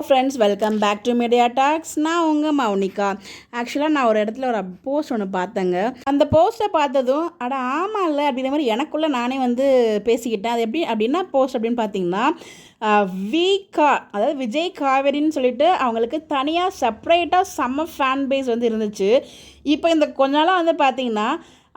Friends, welcome back to media talks. நான் உங்கள் மௌனிகா. ஆக்சுவலாக நான் ஒரு இடத்துல ஒரு போஸ்ட் ஒன்று பார்த்தேங்க. அந்த போஸ்ட்டை பார்த்ததும் அட ஆமாம்ல அப்படின்ற மாதிரி எனக்குள்ளே நானே வந்து பேசிக்கிட்டேன். அது எப்படி அப்படின்னா போஸ்ட் அப்படின்னு பார்த்தீங்கன்னா, விகா அதாவது விஜய் காவேரின்னு சொல்லிட்டு அவங்களுக்கு தனியாக செப்பரேட்டாக செம்ம ஃபேன் பேஸ் வந்து இருந்துச்சு. இப்போ இந்த கொஞ்ச நாளாக வந்து பார்த்தீங்கன்னா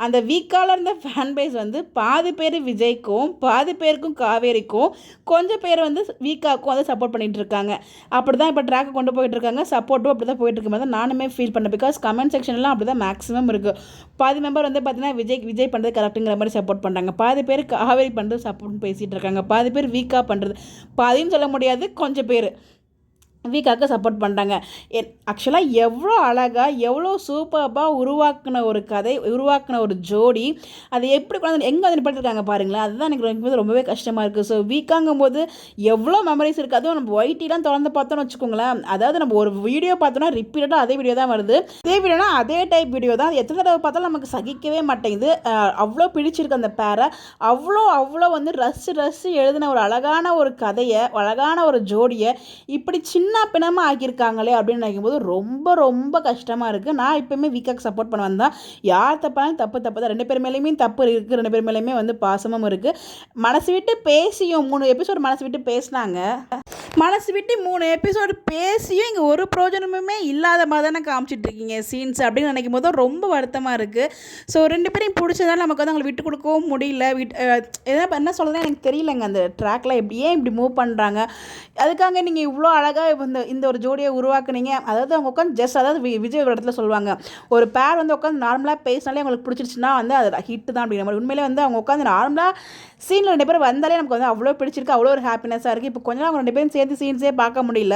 அந்த வீக்கால் இருந்த ஃபேன் பேஸ் வந்து பாதி பேர் விஜய்க்கும் பாதி பேருக்கும் காவேரிக்கும் கொஞ்சம் பேர் வந்து வீக்காவுக்கும் வந்து சப்போர்ட் பண்ணிகிட்டு இருக்காங்க. அப்படி தான் இப்போ ட்ராக்கை கொண்டு போயிட்டுருக்காங்க. சப்போர்ட்டும் அப்படி தான் போயிட்டுருக்க மாதிரி தான் நானுமே ஃபீல் பண்ணேன். பிகாஸ் கமெண்ட் செக்ஷன்லாம் அப்படி தான் மேக்ஸிமம் இருக்குது. பாதி மெம்பர் வந்து பார்த்தீங்கன்னா விஜய் பண்ணுறது கரெக்டுங்கிற மாதிரி சப்போர்ட் பண்ணுறாங்க. பாதி பேர் காவேரி பண்ணுறது சப்போர்ட் பேசிகிட்டு இருக்காங்க. பாதி பேர் வீக்காக பண்ணுறது, பாதின்னு சொல்ல முடியாது, கொஞ்சம் பேர் வீக்காக சப்போர்ட் பண்ணுறாங்க. ஆக்சுவலாக எவ்வளோ அழகாக எவ்வளோ சூப்பராக உருவாக்கின ஒரு கதை, உருவாக்கின ஒரு ஜோடி, அதை எப்படி கொண்டு எங்கே வந்து நிப்பாட்டிருக்காங்க பாருங்களேன். அதுதான் எனக்கு ரொம்பவே கஷ்டமாக இருக்குது. ஸோ வீக்காங்கும் போது எவ்வளோ மெமரிஸ் இருக்குது. அதுவும் நம்ம ஒய்டிலாம் திறந்து பார்த்தோன்னு வச்சுக்கோங்களேன். அதாவது நம்ம ஒரு வீடியோ பார்த்தோன்னா ரிப்பீட்டடாக அதே வீடியோ தான் வருது. அதே வீடியோனா அதே டைப் வீடியோ தான். அது எத்தனை தடவை பார்த்தாலும் நமக்கு சகிக்கவே மாட்டேங்குது. அவ்வளோ பிடிச்சிருக்கு அந்த பேரை. அவ்வளோ வந்து ரசித்து எழுதின ஒரு அழகான ஒரு கதையை, அழகான ஒரு ஜோடியை இப்படி சின்ன பின்னமாக ஆக்கியிருக்காங்களே அப்படின்னு நினைக்கும்போது ரொம்ப ரொம்ப கஷ்டமாக இருக்குது. நான் எப்போயுமே வீக்காக சப்போர்ட் பண்ண வந்தேன். யார் தப்பாலும் தப்பு தான். ரெண்டு பேர் மேலேயுமே தப்பு இருக்குது, ரெண்டு பேர் மேலேயுமே வந்து பாசமும் இருக்குது. மனசு விட்டு பேசியும் 3 எபிசோடு மனசு விட்டு பேசினாங்க. மனசு விட்டு 3 எபிசோடு பேசியும் இங்கே ஒரு பிரோஜனமுமே இல்லாத மாதிரி தானே காமிச்சிட்ருக்கீங்க சீன்ஸ் அப்படின்னு நினைக்கும் போது ரொம்ப வருத்தமாக இருக்குது. ஸோ ரெண்டு பேரையும் பிடிச்சதால நமக்கு வந்து அவங்களை விட்டு கொடுக்கவும் முடியல. என்ன சொல்கிறதுன்னு எனக்கு தெரியலங்க. அந்த ட்ராக்ல ஏன் இப்படி மூவ் பண்ணுறாங்க? அதுக்காக நீங்கள் இவ்வளோ அழகாக இந்த ஒரு ஜோடியை உருவாக்குனீங்க. அதாவது அவங்க உட்காந்து அதாவது விஜய் ஒரு இடத்துல சொல்லுவாங்க, ஒரு பேர் வந்து உட்காந்து நார்மலாக பேசினாலே அவங்களுக்கு பிடிச்சிருச்சுன்னா வந்து அது ஹிட்டு தான் அப்படிங்கிற மாதிரி. உண்மையிலே வந்து அவங்க உட்காந்து நார்மலாக சீனில் 2 பேர் வந்தாலே நமக்கு வந்து அவ்வளோ பிடிச்சிருக்கு, அவ்வளோ ஒரு ஹாப்பினஸாக இருக்குது. இப்போ கொஞ்சம் அவங்க 2 பேரும் சேர்த்து சீன்ஸே பார்க்க முடியல.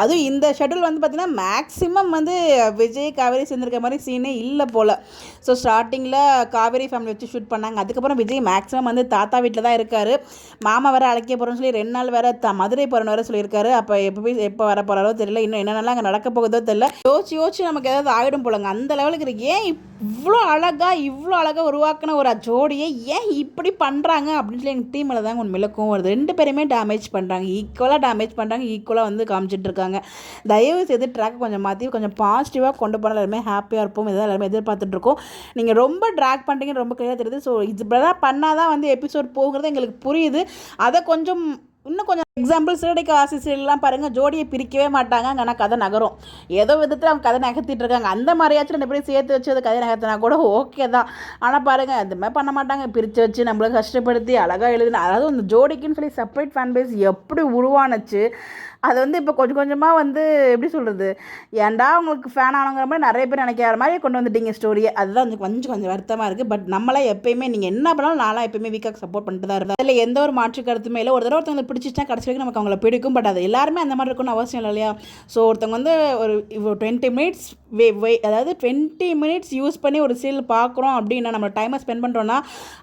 அதுவும் இந்த ஷெட்யூல் வந்து பார்த்திங்கன்னா மேக்ஸிமம் வந்து விஜய் காவேரி சேர்ந்துருக்க மாதிரி சீனே இல்லை போல். ஸோ ஸ்டார்டிங்கில் காவேரி ஃபேமிலி வச்சு ஷூட் பண்ணாங்க. அதுக்கப்புறம் விஜய் மேக்ஸிமம் வந்து தாத்தா வீட்டில் தான் இருக்கார். மாமா வேறு அழைக்க போகிறோன்னு சொல்லி 2 நாள் வேறு மதுரை போகிறன்னு வேறு சொல்லியிருக்காரு. அப்போ எப்போ வர போகிறாரோ தெரியல. இன்னும் என்னென்னலாம் அங்கே நடக்க போகுதோ தெரியல. யோசிச்சு நமக்கு ஏதாவது ஆகிடும் போலங்க. அந்த லெவலுக்கு இருக்குது. ஏன் இவ்வளோ அழகாக உருவாக்கின ஒரு ஜோடியை ஏன் இப்படி பண்ணுறாங்க அப்படின்னு சொல்லி எங்கள் டீமில் தாங்க ஒன்று விளக்கம் வருது. 2 பேருமே டேமேஜ் பண்ணுறாங்க, ஈக்குவலாக வந்து காமிச்சிட்டு இருக்காங்க. தயவு செய்து ட்ராக் கொஞ்சம் மாற்றி கொஞ்சம் பாசிட்டிவாக கொண்டு போனால் எல்லாருமே ஹாப்பியாக இருப்போம். இதான் எல்லாருமே எதிர்பார்த்துட்ருக்கோம். நீங்கள் ரொம்ப ட்ராக் பண்ணுறீங்கன்னு ரொம்ப கிளியராக தெரியுது. ஸோ இது இப்படிதான் பண்ணால் தான் வந்து எபிசோட் போகிறது எங்களுக்கு புரியுது. அதை இன்னும் கொஞ்சம் எக்ஸாம்பிள் சிறுடைக்கு ஆசிரியர்லாம் பாருங்கள், ஜோடியை பிரிக்கவே மாட்டாங்க. ஆனால் கதை நகரும். ஏதோ விதத்தில் அவங்க கதை நகர்த்திட்டு இருக்காங்க. அந்த மாதிரியாச்சும் 2 பேரும் சேர்த்து வச்சு அதை கதை நகர்த்தினா கூட ஓகே தான். ஆனால் பாருங்கள், அந்த மாதிரி பண்ண மாட்டாங்க. பிரித்து வச்சு நம்மளை கஷ்டப்படுத்தி அழகாக எழுதுனா, அதாவது அந்த ஜோடிக்குன்னு சொல்லி செப்பரேட் ஃபேன் பேஸ் எப்படி உருவானுச்சு. அது வந்து இப்போ கொஞ்சம் கொஞ்சமாக வந்து எப்படி சொல்கிறது, ஏன்டா அவங்களுக்கு ஃபேன் ஆனங்கிற மாதிரி நிறைய பேர் நினைக்கிற மாதிரி கொண்டு வந்துட்டீங்க ஸ்டோரியை. அதுதான் கொஞ்சம் வருத்தமாக இருக்குது. பட் நம்மளாம் எப்போயுமே நீங்கள் என்ன பண்ணாலும் நான்லாம் எப்போயுமே வீக்காக சப்போர்ட் பண்ணிட்டு தான் இருந்தேன். அதில் எந்த ஒரு மாற்று கருத்துமே இல்லை. ஒரு தடவை ஒருத்தவங்களுக்கு பிடிச்சிச்சுன்னா கடைசி வரைக்கும் நமக்கு அவங்கள பிடிக்கும். பட் அது எல்லாருமே அந்த மாதிரி இருக்குன்னு அவசியம் இல்லை இல்லையா? ஸோ ஒருத்தவங்க வந்து ஒரு 20 மினிட்ஸ் அதாவது 20 மினிட்ஸ் யூஸ் பண்ணி ஒரு சீரியல் பார்க்குறோம் அப்படின்னா நம்ம டைமை ஸ்பெண்ட் பண்ணுறோன்னா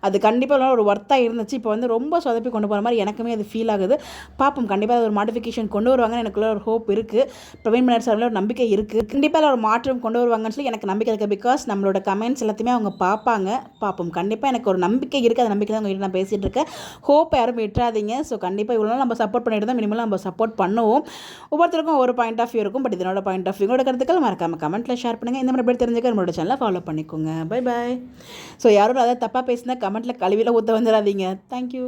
அது கண்டிப்பாக ஒரு ஒர்த்தாக இருந்துச்சு. இப்போ வந்து ரொம்ப சொதப்பி கொண்டு போகிற மாதிரி எனக்குமே அது ஃபீல் ஆகுது. பார்ப்போம், கண்டிப்பாக ஒரு மாடிஃபிகேஷன் கொண்டு வருவாங்கன்னு எனக்குள்ள ஒரு ஹோப் இருக்குது. பிரவீன் மலர் சார்பில் ஒரு நம்பிக்கை இருக்குது. கண்டிப்பாக ஒரு மாற்றம் கொண்டு வருவாங்கன்னு சொல்லி எனக்கு நம்பிக்கை இருக்குது. பிகாஸ் நம்மளோட கமெண்ட்ஸ் எல்லாத்தையுமே அவங்க பார்ப்பாங்க. பார்ப்போம், கண்டிப்பாக எனக்கு ஒரு நம்பிக்கை இருக்குது. அந்த நம்பிக்கை தான் உங்கள்கிட்ட நான் பேசிகிட்டு இருக்கேன். ஹோப் யாரும் விட்டுறாதீங்க. ஸோ கண்டிப்பாக இவ்வளோ நம்ம சப்போர்ட் பண்ணிட்டு தான் மினிமம் நம்ம சப்போர்ட் பண்ணுவோம். ஒவ்வொருத்தருக்கும் ஒரு பாயிண்ட் ஆஃப் வியூ இருக்கும். பட் இதனோட பாயிண்ட் ஆஃப் வியூ கருத்துக்கள் மறக்காம கமெண்ட்டில் ஷேர் பண்ணுங்கள். இந்த மாதிரி பேர் தெரிஞ்சுக்க நம்மளோட சேனலை ஃபாலோ பண்ணிக்கோங்க. பை. ஸோ யாரும் அதாவது தப்பாக பேசினா கமெண்ட்டில் கழுவியில் ஊற்ற வந்துடாதீங்க. தேங்க்யூ.